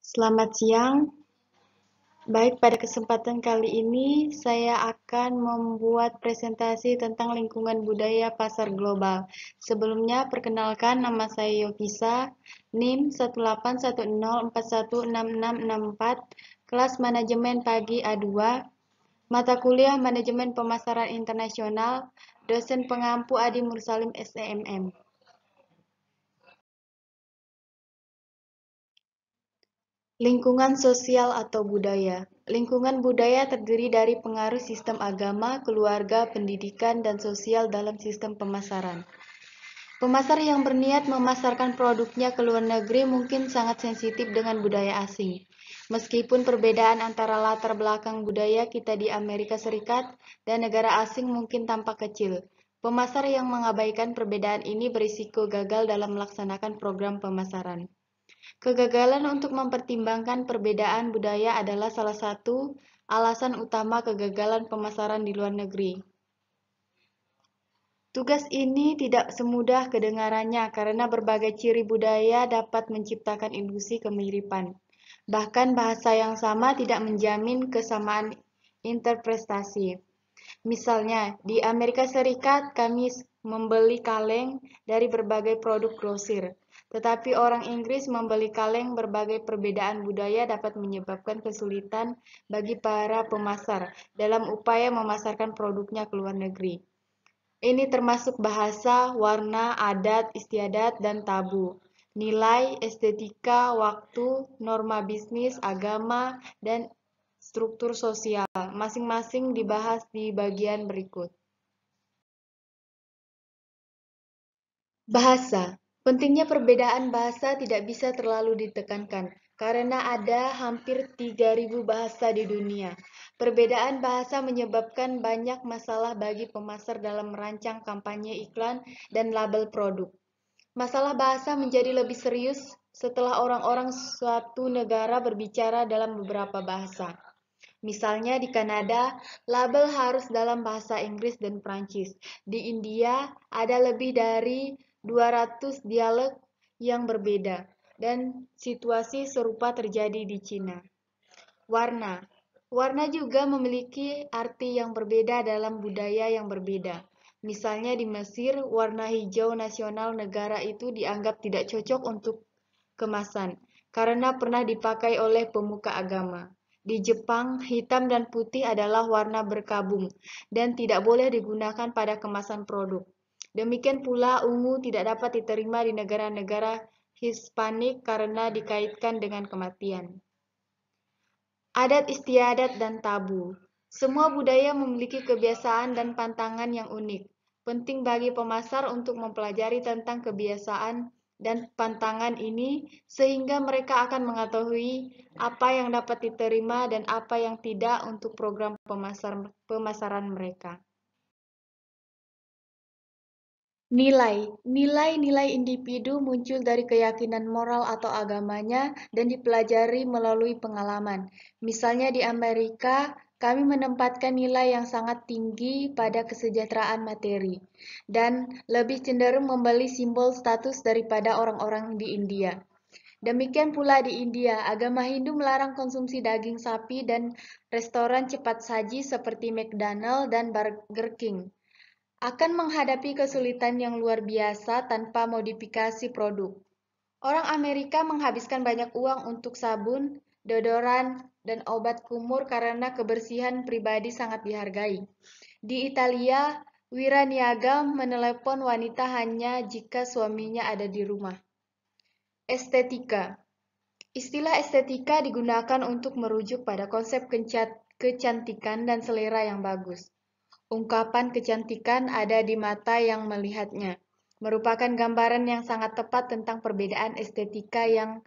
Selamat siang. Baik, pada kesempatan kali ini saya akan membuat presentasi tentang lingkungan budaya pasar global. Sebelumnya, perkenalkan nama saya Yovisa, NIM 18104166664, kelas manajemen pagi A2, mata kuliah manajemen pemasaran internasional, dosen pengampu Adi Mursalim SEMM. Lingkungan sosial atau budaya. Lingkungan budaya terdiri dari pengaruh sistem agama, keluarga, pendidikan, dan sosial dalam sistem pemasaran. Pemasar yang berniat memasarkan produknya ke luar negeri mungkin sangat sensitif dengan budaya asing. Meskipun perbedaan antara latar belakang budaya kita di Amerika Serikat dan negara asing mungkin tampak kecil, pemasar yang mengabaikan perbedaan ini berisiko gagal dalam melaksanakan program pemasaran. Kegagalan untuk mempertimbangkan perbedaan budaya adalah salah satu alasan utama kegagalan pemasaran di luar negeri. Tugas ini tidak semudah kedengarannya karena berbagai ciri budaya dapat menciptakan ilusi kemiripan. Bahkan bahasa yang sama tidak menjamin kesamaan interpretasi. Misalnya, di Amerika Serikat kami membeli kaleng dari berbagai produk grosir, tetapi orang Inggris membeli kaleng. Berbagai perbedaan budaya dapat menyebabkan kesulitan bagi para pemasar dalam upaya memasarkan produknya ke luar negeri. Ini termasuk bahasa, warna, adat, istiadat, dan tabu, nilai, estetika, waktu, norma bisnis, agama, dan struktur sosial. Masing-masing dibahas di bagian berikut. Bahasa. Pentingnya perbedaan bahasa tidak bisa terlalu ditekankan, karena ada hampir 3.000 bahasa di dunia. Perbedaan bahasa menyebabkan banyak masalah bagi pemasar dalam merancang kampanye iklan dan label produk. Masalah bahasa menjadi lebih serius setelah orang-orang suatu negara berbicara dalam beberapa bahasa. Misalnya di Kanada, label harus dalam bahasa Inggris dan Prancis. Di India, ada lebih dari 200 dialek yang berbeda, dan situasi serupa terjadi di Cina. Warna. Warna juga memiliki arti yang berbeda dalam budaya yang berbeda. Misalnya di Mesir, warna hijau nasional negara itu dianggap tidak cocok untuk kemasan karena pernah dipakai oleh pemuka agama. Di Jepang, hitam dan putih adalah warna berkabung dan tidak boleh digunakan pada kemasan produk. Demikian pula ungu tidak dapat diterima di negara-negara Hispanik karena dikaitkan dengan kematian. Adat istiadat dan tabu. Semua budaya memiliki kebiasaan dan pantangan yang unik. Penting bagi pemasar untuk mempelajari tentang kebiasaan dan pantangan ini sehingga mereka akan mengetahui apa yang dapat diterima dan apa yang tidak untuk program pemasaran mereka. Nilai individu muncul dari keyakinan moral atau agamanya dan dipelajari melalui pengalaman. Misalnya di Amerika, kami menempatkan nilai yang sangat tinggi pada kesejahteraan materi dan lebih cenderung membeli simbol status daripada orang-orang di India. Demikian pula di India, agama Hindu melarang konsumsi daging sapi dan restoran cepat saji seperti McDonald dan Burger King akan menghadapi kesulitan yang luar biasa tanpa modifikasi produk. Orang Amerika menghabiskan banyak uang untuk sabun, deodoran, dan obat kumur karena kebersihan pribadi sangat dihargai. Di Italia, wira niaga menelepon wanita hanya jika suaminya ada di rumah. Estetika. Istilah estetika digunakan untuk merujuk pada konsep kecantikan dan selera yang bagus. Ungkapan kecantikan ada di mata yang melihatnya, merupakan gambaran yang sangat tepat tentang perbedaan estetika yang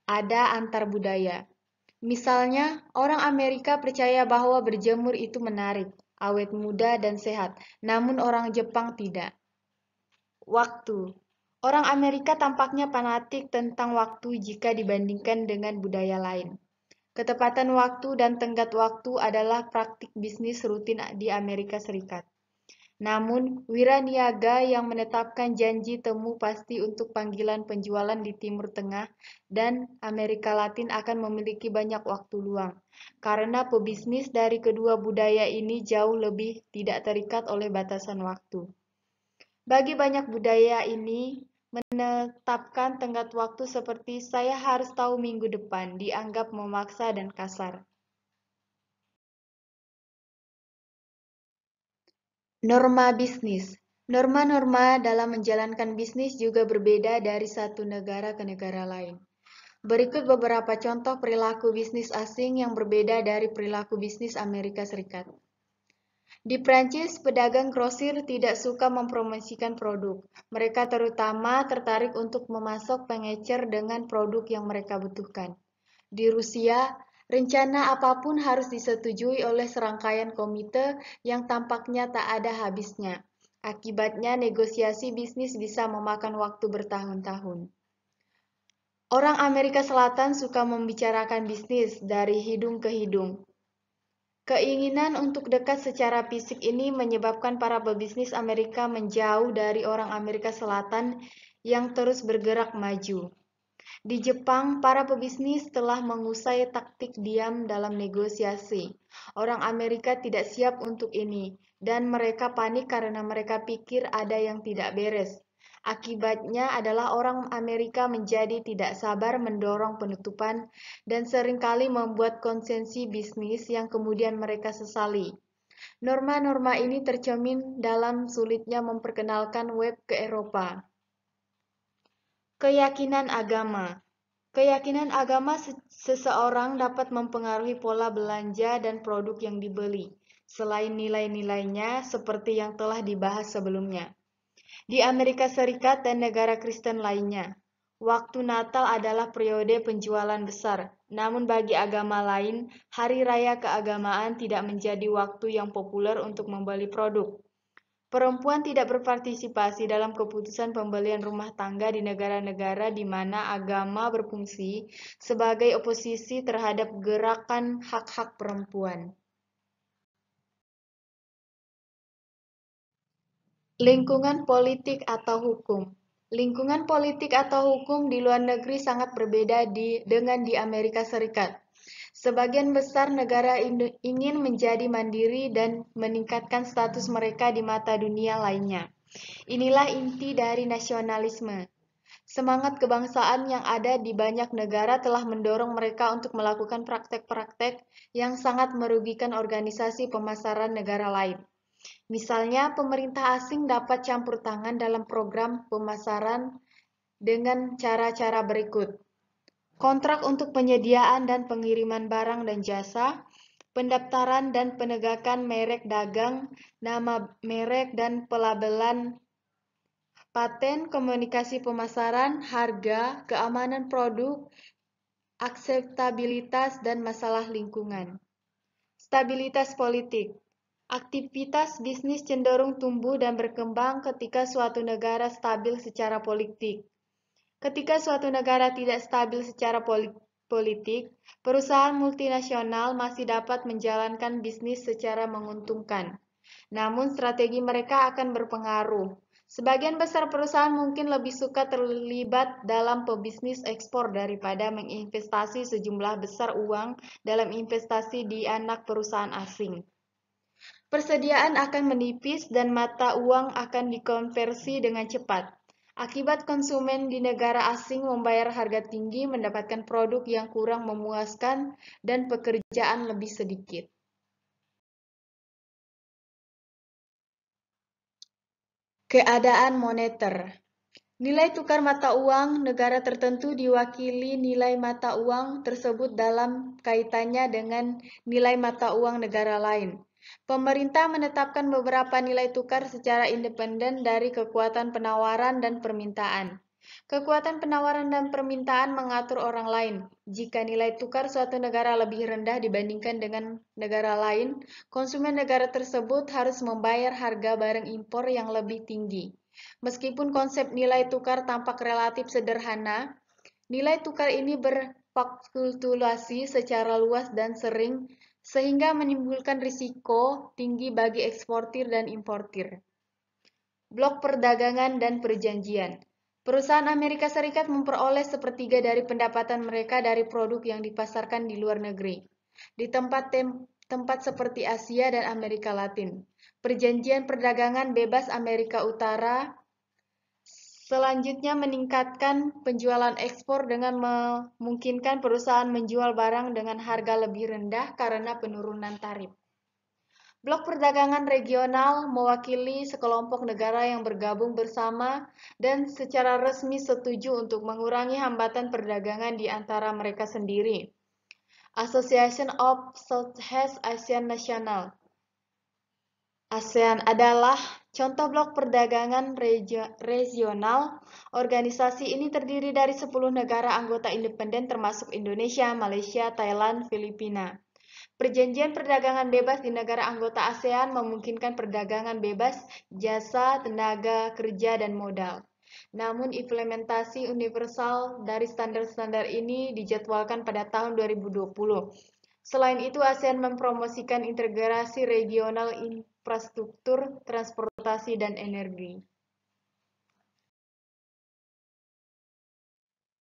ada antar budaya. Misalnya, orang Amerika percaya bahwa berjemur itu menarik, awet muda, dan sehat, namun orang Jepang tidak. Waktu. Orang Amerika tampaknya fanatik tentang waktu jika dibandingkan dengan budaya lain. Ketepatan waktu dan tenggat waktu adalah praktik bisnis rutin di Amerika Serikat. Namun, wiraniaga yang menetapkan janji temu pasti untuk panggilan penjualan di Timur Tengah dan Amerika Latin akan memiliki banyak waktu luang, karena pebisnis dari kedua budaya ini jauh lebih tidak terikat oleh batasan waktu. Bagi banyak budaya ini, menetapkan tenggat waktu seperti "saya harus tahu minggu depan" dianggap memaksa dan kasar. Norma bisnis. Norma-norma dalam menjalankan bisnis juga berbeda dari satu negara ke negara lain. Berikut beberapa contoh perilaku bisnis asing yang berbeda dari perilaku bisnis Amerika Serikat. Di Prancis, pedagang grosir tidak suka mempromosikan produk. Mereka terutama tertarik untuk memasok pengecer dengan produk yang mereka butuhkan. Di Rusia, rencana apapun harus disetujui oleh serangkaian komite yang tampaknya tak ada habisnya. Akibatnya, negosiasi bisnis bisa memakan waktu bertahun-tahun. Orang Amerika Selatan suka membicarakan bisnis dari hidung ke hidung. Keinginan untuk dekat secara fisik ini menyebabkan para pebisnis Amerika menjauh dari orang Amerika Selatan yang terus bergerak maju. Di Jepang, para pebisnis telah mengusai taktik diam dalam negosiasi. Orang Amerika tidak siap untuk ini, dan mereka panik karena mereka pikir ada yang tidak beres. Akibatnya adalah orang Amerika menjadi tidak sabar mendorong penutupan dan seringkali membuat konsesi bisnis yang kemudian mereka sesali. Norma-norma ini tercermin dalam sulitnya memperkenalkan web ke Eropa. Keyakinan agama. Keyakinan agama seseorang dapat mempengaruhi pola belanja dan produk yang dibeli, selain nilai-nilainya seperti yang telah dibahas sebelumnya. Di Amerika Serikat dan negara Kristen lainnya, waktu Natal adalah periode penjualan besar. Namun bagi agama lain, hari raya keagamaan tidak menjadi waktu yang populer untuk membeli produk. Perempuan tidak berpartisipasi dalam keputusan pembelian rumah tangga di negara-negara di mana agama berfungsi sebagai oposisi terhadap gerakan hak-hak perempuan. Lingkungan politik atau hukum. Lingkungan politik atau hukum di luar negeri sangat berbeda dengan di Amerika Serikat. Sebagian besar negara ingin menjadi mandiri dan meningkatkan status mereka di mata dunia lainnya. Inilah inti dari nasionalisme. Semangat kebangsaan yang ada di banyak negara telah mendorong mereka untuk melakukan praktek-praktek yang sangat merugikan organisasi pemasaran negara lain. Misalnya, pemerintah asing dapat campur tangan dalam program pemasaran dengan cara-cara berikut. Kontrak untuk penyediaan dan pengiriman barang dan jasa, pendaftaran dan penegakan merek dagang, nama merek dan pelabelan, paten, komunikasi pemasaran, harga, keamanan produk, akseptabilitas, dan masalah lingkungan. Stabilitas politik. Aktivitas bisnis cenderung tumbuh dan berkembang ketika suatu negara stabil secara politik. Ketika suatu negara tidak stabil secara politik, perusahaan multinasional masih dapat menjalankan bisnis secara menguntungkan. Namun strategi mereka akan berpengaruh. Sebagian besar perusahaan mungkin lebih suka terlibat dalam pebisnis ekspor daripada menginvestasi sejumlah besar uang dalam investasi di anak perusahaan asing. Persediaan akan menipis dan mata uang akan dikonversi dengan cepat. Akibat konsumen di negara asing membayar harga tinggi mendapatkan produk yang kurang memuaskan dan pekerjaan lebih sedikit. Keadaan moneter. Nilai tukar mata uang negara tertentu diwakili nilai mata uang tersebut dalam kaitannya dengan nilai mata uang negara lain. Pemerintah menetapkan beberapa nilai tukar secara independen dari kekuatan penawaran dan permintaan. Kekuatan penawaran dan permintaan mengatur orang lain. Jika nilai tukar suatu negara lebih rendah dibandingkan dengan negara lain, konsumen negara tersebut harus membayar harga barang impor yang lebih tinggi. Meskipun konsep nilai tukar tampak relatif sederhana, nilai tukar ini berfluktuasi secara luas dan sering sehingga menimbulkan risiko tinggi bagi eksportir dan importir. Blok perdagangan dan perjanjian. Perusahaan Amerika Serikat memperoleh sepertiga dari pendapatan mereka dari produk yang dipasarkan di luar negeri, di tempat seperti Asia dan Amerika Latin. Perjanjian perdagangan bebas Amerika Utara selanjutnya meningkatkan penjualan ekspor dengan memungkinkan perusahaan menjual barang dengan harga lebih rendah karena penurunan tarif. Blok perdagangan regional mewakili sekelompok negara yang bergabung bersama dan secara resmi setuju untuk mengurangi hambatan perdagangan di antara mereka sendiri. Association of Southeast Asian National ASEAN adalah contoh blok perdagangan regional. Organisasi ini terdiri dari 10 negara anggota independen termasuk Indonesia, Malaysia, Thailand, Filipina. Perjanjian perdagangan bebas di negara anggota ASEAN memungkinkan perdagangan bebas jasa, tenaga kerja, dan modal. Namun implementasi universal dari standar-standar ini dijadwalkan pada tahun 2020. Selain itu, ASEAN mempromosikan integrasi regional infrastruktur, transportasi, dan energi.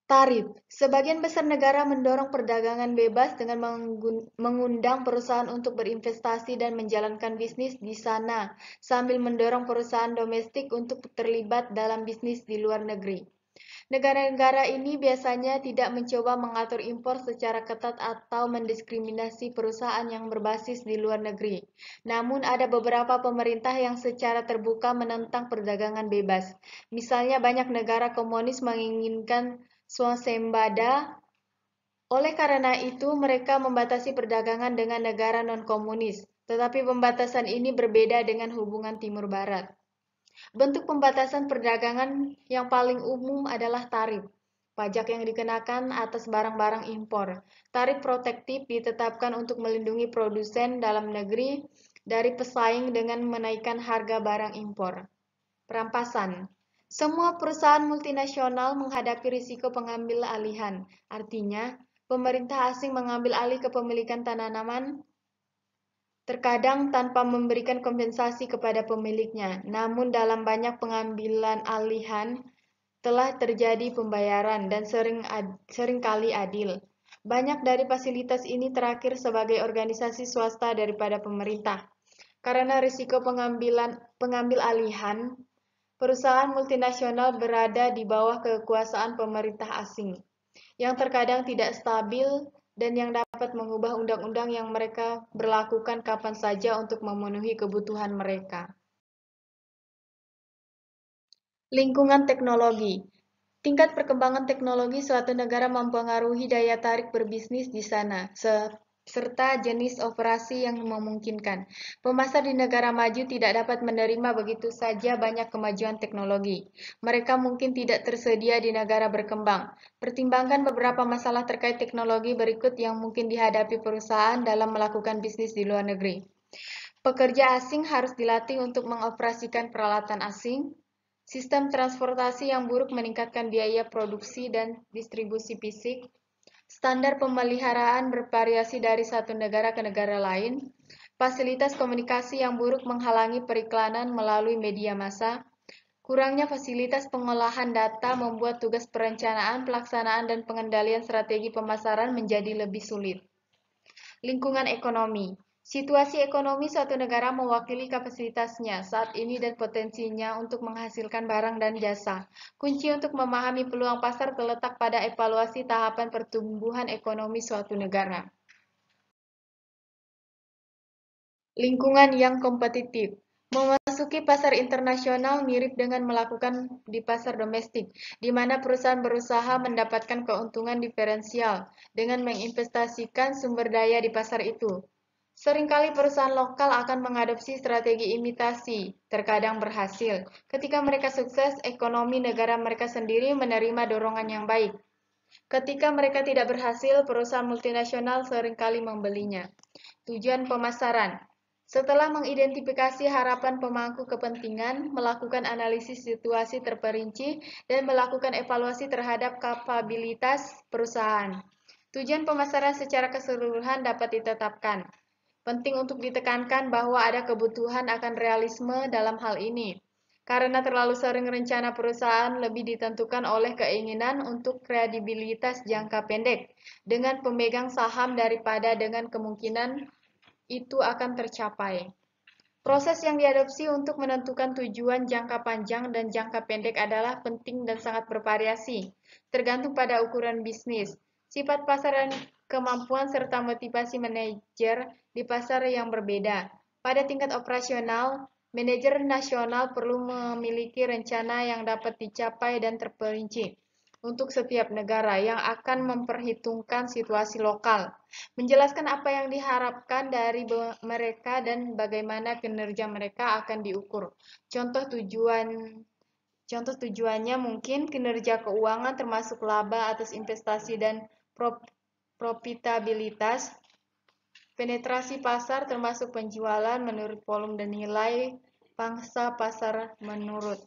Tarif. Sebagian besar negara mendorong perdagangan bebas dengan mengundang perusahaan untuk berinvestasi dan menjalankan bisnis di sana, sambil mendorong perusahaan domestik untuk terlibat dalam bisnis di luar negeri. Negara-negara ini biasanya tidak mencoba mengatur impor secara ketat atau mendiskriminasi perusahaan yang berbasis di luar negeri. Namun ada beberapa pemerintah yang secara terbuka menentang perdagangan bebas. Misalnya banyak negara komunis menginginkan swasembada. Oleh karena itu, mereka membatasi perdagangan dengan negara non-komunis. Tetapi pembatasan ini berbeda dengan hubungan Timur Barat. Bentuk pembatasan perdagangan yang paling umum adalah tarif, pajak yang dikenakan atas barang-barang impor. Tarif protektif ditetapkan untuk melindungi produsen dalam negeri dari pesaing dengan menaikkan harga barang impor. Perampasan. Semua perusahaan multinasional menghadapi risiko pengambil alihan. Artinya, pemerintah asing mengambil alih kepemilikan tanaman terkadang tanpa memberikan kompensasi kepada pemiliknya. Namun dalam banyak pengambilan alihan telah terjadi pembayaran dan seringkali adil. Banyak dari fasilitas ini terakhir sebagai organisasi swasta daripada pemerintah. Karena risiko pengambil alihan, perusahaan multinasional berada di bawah kekuasaan pemerintah asing, yang terkadang tidak stabil dan yang dapat mengubah undang-undang yang mereka berlakukan kapan saja untuk memenuhi kebutuhan mereka. Lingkungan teknologi. Tingkat perkembangan teknologi suatu negara mempengaruhi daya tarik berbisnis di sana, serta jenis operasi yang memungkinkan. Pemasar di negara maju tidak dapat menerima begitu saja banyak kemajuan teknologi. Mereka mungkin tidak tersedia di negara berkembang. Pertimbangkan beberapa masalah terkait teknologi berikut yang mungkin dihadapi perusahaan dalam melakukan bisnis di luar negeri. Pekerja asing harus dilatih untuk mengoperasikan peralatan asing. Sistem transportasi yang buruk meningkatkan biaya produksi dan distribusi fisik. Standar pemeliharaan bervariasi dari satu negara ke negara lain. Fasilitas komunikasi yang buruk menghalangi periklanan melalui media massa. Kurangnya fasilitas pengolahan data membuat tugas perencanaan, pelaksanaan, dan pengendalian strategi pemasaran menjadi lebih sulit. Lingkungan ekonomi. Situasi ekonomi suatu negara mewakili kapasitasnya saat ini dan potensinya untuk menghasilkan barang dan jasa. Kunci untuk memahami peluang pasar terletak pada evaluasi tahapan pertumbuhan ekonomi suatu negara. Lingkungan yang kompetitif. Memasuki pasar internasional mirip dengan melakukan di pasar domestik, di mana perusahaan berusaha mendapatkan keuntungan diferensial dengan menginvestasikan sumber daya di pasar itu. Seringkali perusahaan lokal akan mengadopsi strategi imitasi, terkadang berhasil. Ketika mereka sukses, ekonomi negara mereka sendiri menerima dorongan yang baik. Ketika mereka tidak berhasil, perusahaan multinasional seringkali membelinya. Tujuan pemasaran. Setelah mengidentifikasi harapan pemangku kepentingan, melakukan analisis situasi terperinci, dan melakukan evaluasi terhadap kapabilitas perusahaan. Tujuan pemasaran secara keseluruhan dapat ditetapkan. Penting untuk ditekankan bahwa ada kebutuhan akan realisme dalam hal ini. Karena terlalu sering rencana perusahaan lebih ditentukan oleh keinginan untuk kredibilitas jangka pendek dengan pemegang saham daripada dengan kemungkinan itu akan tercapai. Proses yang diadopsi untuk menentukan tujuan jangka panjang dan jangka pendek adalah penting dan sangat bervariasi, tergantung pada ukuran bisnis, sifat pasar dan kemampuan serta motivasi manajer di pasar yang berbeda. Pada tingkat operasional, manajer nasional perlu memiliki rencana yang dapat dicapai dan terperinci untuk setiap negara yang akan memperhitungkan situasi lokal, menjelaskan apa yang diharapkan dari mereka dan bagaimana kinerja mereka akan diukur. Contoh tujuan Contoh tujuannya mungkin kinerja keuangan termasuk laba atas investasi dan profitabilitas, penetrasi pasar termasuk penjualan menurut volume dan nilai pangsa pasar menurut.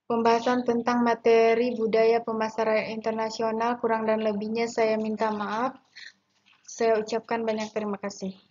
Pembahasan tentang materi budaya pemasaran internasional kurang dan lebihnya saya minta maaf. Saya ucapkan banyak terima kasih.